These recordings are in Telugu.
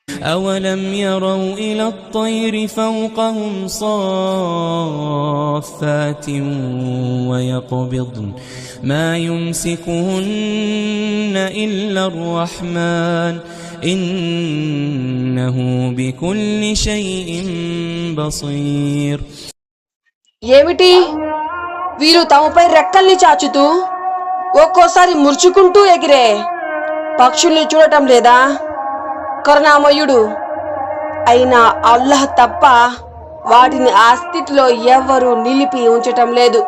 أولم يروا إلى الطير فوقهم صافات ويقبضن ما يمسكهن إلا الرحمن إنه بكل شيء بصير. ఏమిటి వీరు తమపై రెక్కల్ని చాచుతూ ఒక్కోసారి మురుచుకుంటూ ఎగిరే పక్షుల్ని చూడటం లేదా? కరుణామయుడు అయినా అల్లాహ్ తప్ప వాటిని ఆ స్థితిలో ఎవ్వరూ నిలిపి ఉంచటం లేదు.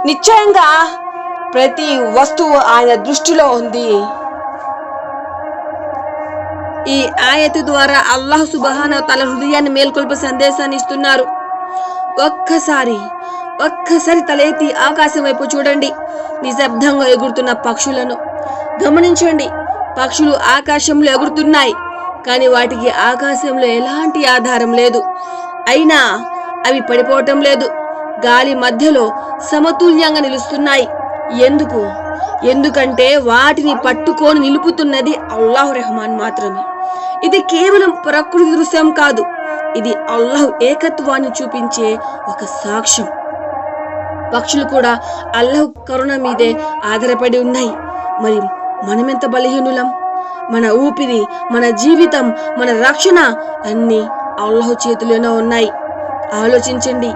నిశ్చయంగా ప్రతి వస్తువు ఆయన దృష్టిలో ఉంది. ఈ ఆయతు ద్వారా అల్లాహ్ సుబ్హానహు తఆలా హృదయాన్ని మేల్కొల్పే సందేశాన్ని ఇస్తున్నారు. ఒక్కసారి తలెత్తి ఆకాశం వైపు చూడండి. నిశ్శబ్దంగా ఎగురుతున్న పక్షులను గమనించండి. పక్షులు ఆకాశంలో ఎగురుతున్నాయి, కానీ వాటికి ఆకాశంలో ఎలాంటి ఆధారం లేదు. అయినా అవి పడిపోవటం లేదు. గాలి మధ్యలో సమతుల్యంగా నిలుస్తున్నాయి. ఎందుకంటే వాటిని పట్టుకొని నిలుపుతున్నది అల్లాహ్ రెహమాన్ మాత్రమే. ఇది కేవలం ప్రకృతి దృశ్యం కాదు, ఇది అల్లాహ్ ఏకత్వాన్ని చూపించే ఒక సాక్ష్యం. పక్షులు కూడా అల్లాహ్ కరుణ మీదే ఆధారపడి ఉన్నాయి. మరి మనమెంత బలహీనులం? మన ఊపిరి, మన జీవితం, మన రక్షణ అన్నీ అల్లాహ్ చేతిలోనే ఉన్నాయి. ఆలోచించండి.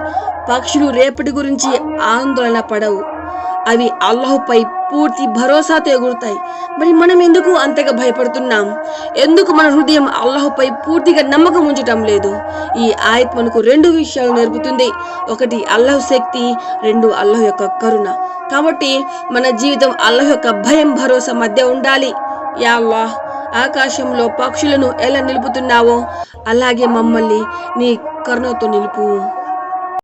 పక్షులు రేపటి గురించి ఆందోళన పడవు. అవి అల్లాహ్పై పూర్తి భరోసాతో ఎగురుతాయి. మరి మనం ఎందుకు అంతగా భయపడుతున్నాం? ఎందుకు మన హృదయం అల్లాహ్పై పూర్తిగా నమ్మకం ఉంచటం లేదు? ఈ ఆయత్ మనకు 2 విషయాలు నేర్పుతుంది. ఒకటి అల్లాహ్ శక్తి, 2 అల్లాహ్ యొక్క కరుణ. కాబట్టి మన జీవితం అల్లాహ్ యొక్క భయం, భరోసా మధ్య ఉండాలి. యా అల్లాహ్, ఆకాశంలో పక్షులను ఎలా నిలుపుతున్నావో అలాగే మమ్మల్ని నీ కరుణతో నిలుపు.